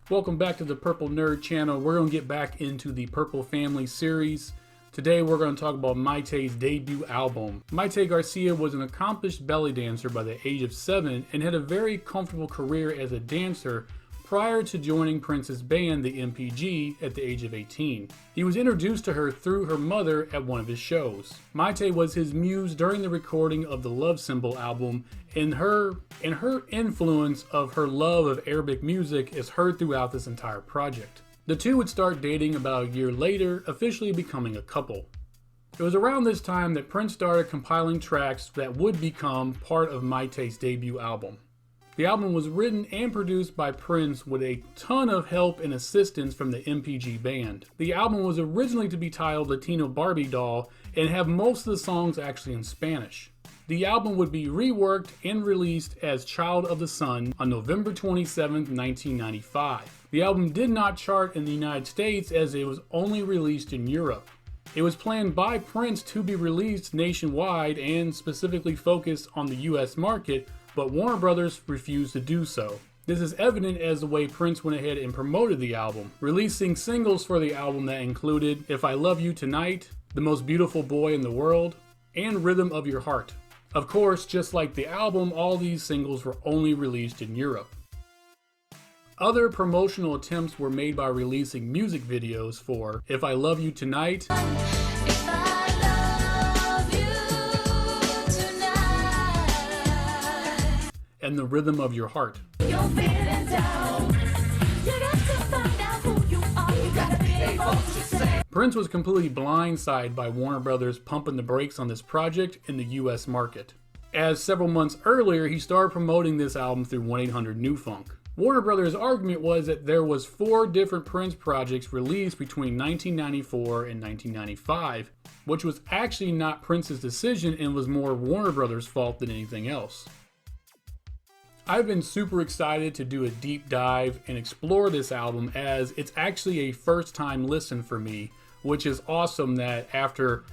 Welcome back to the Purple Nerd channel. We're going to get back into the Purple Family series. Today we're going to talk about Mayte's debut album. Mayte Garcia was an accomplished belly dancer by the age of 7 and had a very comfortable career as a dancer prior to joining Prince's band, the MPG, at the age of 18. He was introduced to her through her mother at one of his shows. Mayte was his muse during the recording of the Love Symbol album, and her influence of her love of Arabic music is heard throughout this entire project. The two would start dating about a year later, officially becoming a couple. It was around this time that Prince started compiling tracks that would become part of Mayte's debut album. The album was written and produced by Prince with a ton of help and assistance from the MPG band. The album was originally to be titled Latino Barbie Doll and have most of the songs actually in Spanish. The album would be reworked and released as Child of the Sun on November 27, 1995. The album did not chart in the United States as it was only released in Europe. It was planned by Prince to be released nationwide and specifically focused on the US market, but Warner Brothers refused to do so. This is evident as the way Prince went ahead and promoted the album, releasing singles for the album that included If I Love You Tonight, The Most Beautiful Boy in the World, and Rhythm of Your Heart. Of course, just like the album, all these singles were only released in Europe. Other promotional attempts were made by releasing music videos for If I Love You Tonight, and The Rhythm of Your Heart. Prince was completely blindsided by Warner Brothers pumping the brakes on this project in the US market, as several months earlier he started promoting this album through 1-800-NEW-FUNK. Warner Brothers' argument was that there was 4 different Prince projects released between 1994 and 1995, which was actually not Prince's decision and was more Warner Brothers' fault than anything else. I've been super excited to do a deep dive and explore this album as it's actually a first time listen for me, which is awesome that after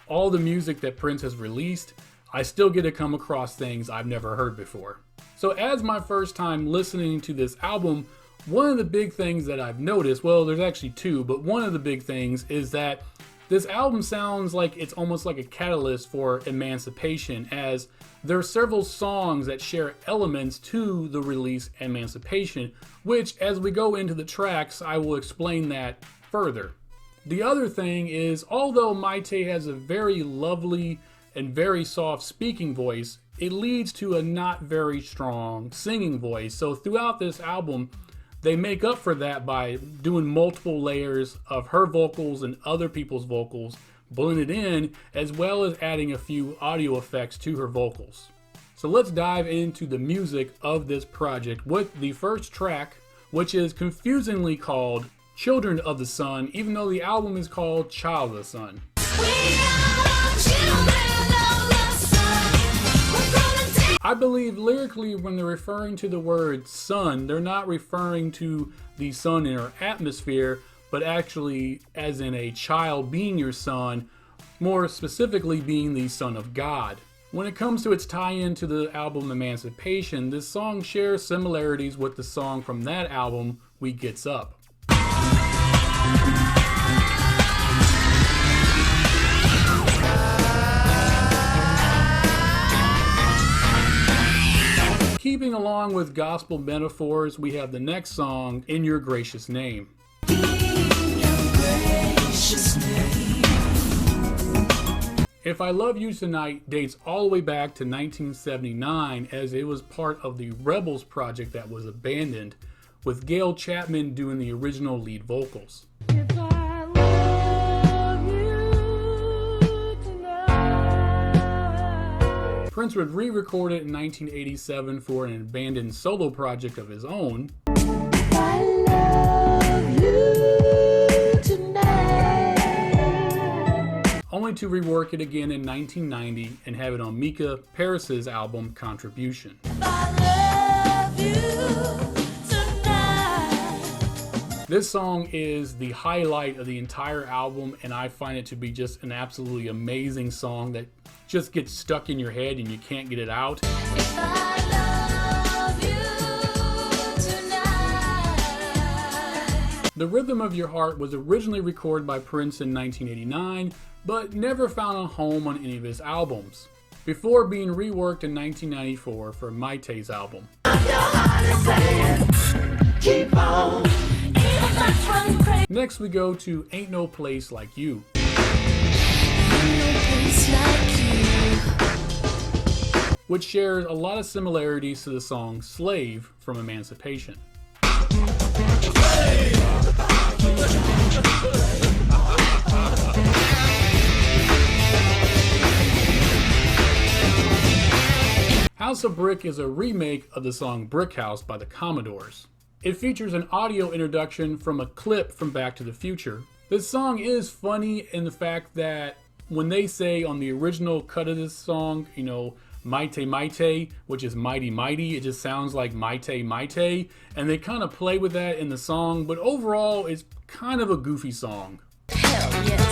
all the music that Prince has released, I still get to come across things I've never heard before. So as my first time listening to this album, one of the big things that I've noticed, well, there's actually 2, but one of the big things is that this album sounds like it's almost like a catalyst for emancipation, as there are several songs that share elements to the release Emancipation, which as we go into the tracks, I will explain that further. The other thing is, although Mayte has a very lovely and very soft speaking voice, it leads to a not very strong singing voice. So throughout this album, they make up for that by doing multiple layers of her vocals and other people's vocals blended in, as well as adding a few audio effects to her vocals. So let's dive into the music of this project with the first track, which is confusingly called Children of the Sun, even though the album is called Child of the Sun. I believe lyrically when they're referring to the word sun, they're not referring to the sun in our atmosphere, but actually as in a child being your son, more specifically being the son of God. When it comes to its tie-in to the album Emancipation, this song shares similarities with the song from that album, We Gets Up. Keeping along with gospel metaphors, we have the next song, In Your Gracious Name. If I Love You Tonight dates all the way back to 1979, as it was part of the Rebels project that was abandoned, with Gail Chapman doing the original lead vocals. Prince would re-record it in 1987 for an abandoned solo project of his own. I love you tonight. Only to rework it again in 1990 and have it on Mika Paris's album Contribution. I love you tonight. This song is the highlight of the entire album, and I find it to be just an absolutely amazing song that just gets stuck in your head and you can't get it out. If I love you tonight. The Rhythm of Your Heart was originally recorded by Prince in 1989, but never found a home on any of his albums, before being reworked in 1994 for Mayte's album. Next we go to Ain't No Place Like You, which shares a lot of similarities to the song Slave from Emancipation. House of Brick is a remake of the song Brick House by the Commodores. It features an audio introduction from a clip from Back to the Future. This song is funny in the fact that when they say on the original cut of this song, you know, Mayte Mayte, which is mighty mighty, it just sounds like Mayte Mayte, and they kind of play with that in the song, but overall it's kind of a goofy song. Hell yes.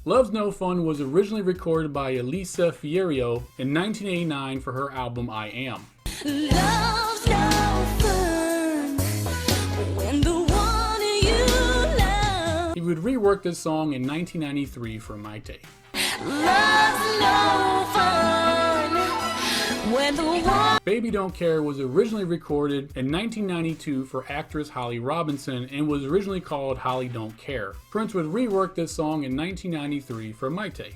Love's No Fun was originally recorded by Elisa Fierro in 1989 for her album I Am. Love's no fun when the one you love. He would rework this song in 1993 for Mayte. Love's no fun when the one. Baby Don't Care was originally recorded in 1992 for actress Holly Robinson and was originally called Holly Don't Care. Prince would rework this song in 1993 for Mayte.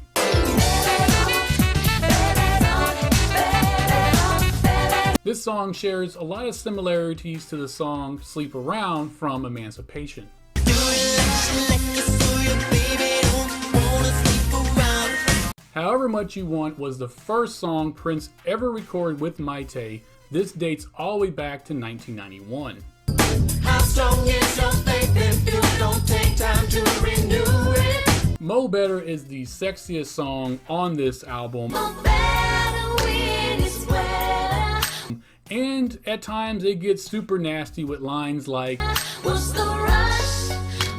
This song shares a lot of similarities to the song Sleep Around from Emancipation. However Much You Want was the first song Prince ever recorded with Mayte. This dates all the way back to 1991. How strong is your faith if you don't take time to renew it? Mo Better is the sexiest song on this album. No better when it's wetter. And at times it gets super nasty with lines like, What's the rush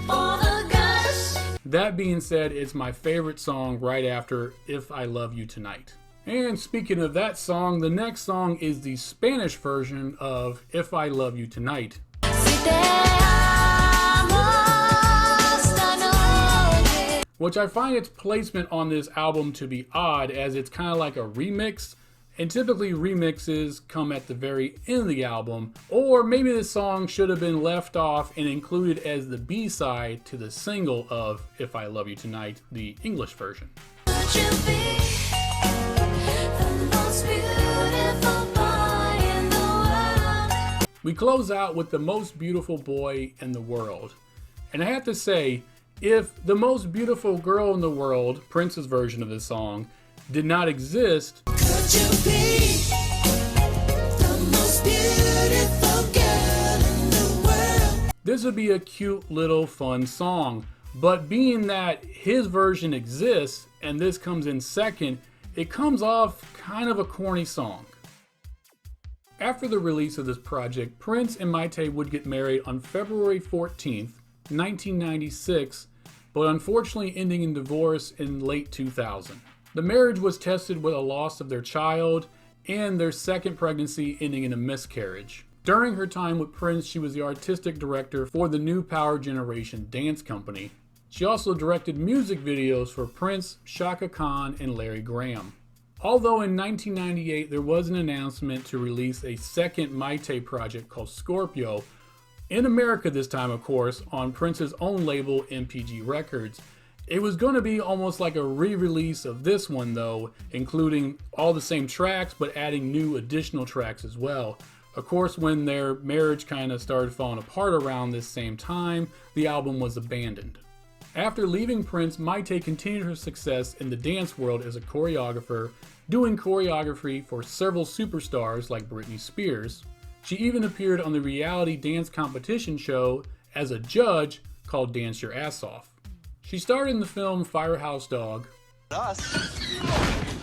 for the gush? that being said, it's my favorite song right after If I Love You Tonight. And speaking of that song, the next song is the Spanish version of If I Love You Tonight, which I find its placement on this album to be odd, as it's kind of like a remix, and typically remixes come at the very end of the album, or maybe this song should have been left off and included as the B-side to the single of If I Love You Tonight, the English version. Would you be the most beautiful boy in the world? We close out with The Most Beautiful Boy in the World. And I have to say, if The Most Beautiful Girl in the World, Prince's version of this song, did not exist, Could you be the most beautiful girl in the world? this would be a cute little fun song. But being that his version exists and this comes in second, it comes off kind of a corny song. After the release of this project, Prince and Mayte would get married on February 14th, 1996, but unfortunately ending in divorce in late 2000. The marriage was tested with a loss of their child and their second pregnancy ending in a miscarriage. During her time with Prince, she was the artistic director for the New Power Generation dance company. She also directed music videos for Prince, Chaka Khan, and Larry Graham. Although in 1998 there was an announcement to release a second Mayte project called Scorpio, in America this time of course, on Prince's own label MPG Records. It was going to be almost like a re-release of this one though, including all the same tracks but adding new additional tracks as well. Of course, when their marriage kind of started falling apart around this same time, the album was abandoned. After leaving Prince, Mayte continued her success in the dance world as a choreographer, doing choreography for several superstars like Britney Spears. She even appeared on the reality dance competition show as a judge called Dance Your Ass Off. She starred in the film Firehouse Dog,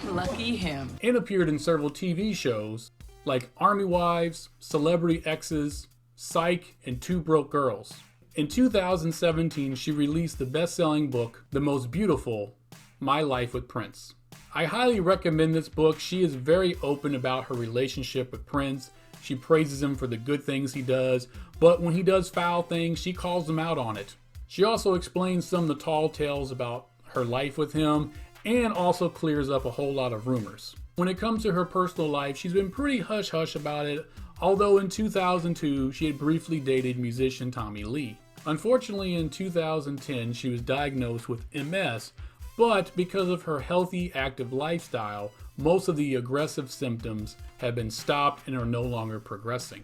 Lucky him. and appeared in several TV shows like Army Wives, Celebrity Exes, Psych, and Two Broke Girls. In 2017, she released the best-selling book, The Most Beautiful, My Life with Prince. I highly recommend this book. She is very open about her relationship with Prince, She praises him for the good things he does, but when he does foul things, she calls him out on it. She also explains some of the tall tales about her life with him and also clears up a whole lot of rumors. When it comes to her personal life, she's been pretty hush-hush about it, although in 2002 she had briefly dated musician Tommy Lee. Unfortunately, in 2010 she was diagnosed with MS, but because of her healthy, active lifestyle, most of the aggressive symptoms have been stopped and are no longer progressing.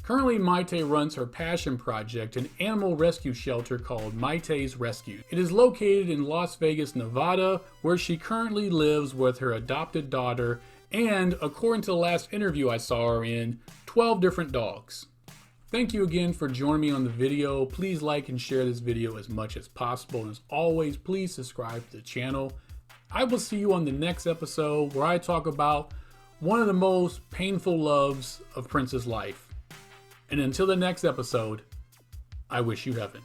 Currently, Mayte runs her passion project, an animal rescue shelter called Mayte's Rescue. It is located in Las Vegas, Nevada, where she currently lives with her adopted daughter and, according to the last interview I saw her in, 12 different dogs. Thank you again for joining me on the video. Please like and share this video as much as possible. And as always, please subscribe to the channel. I will see you on the next episode where I talk about one of the most painful loves of Prince's life. And until the next episode, I wish you heaven.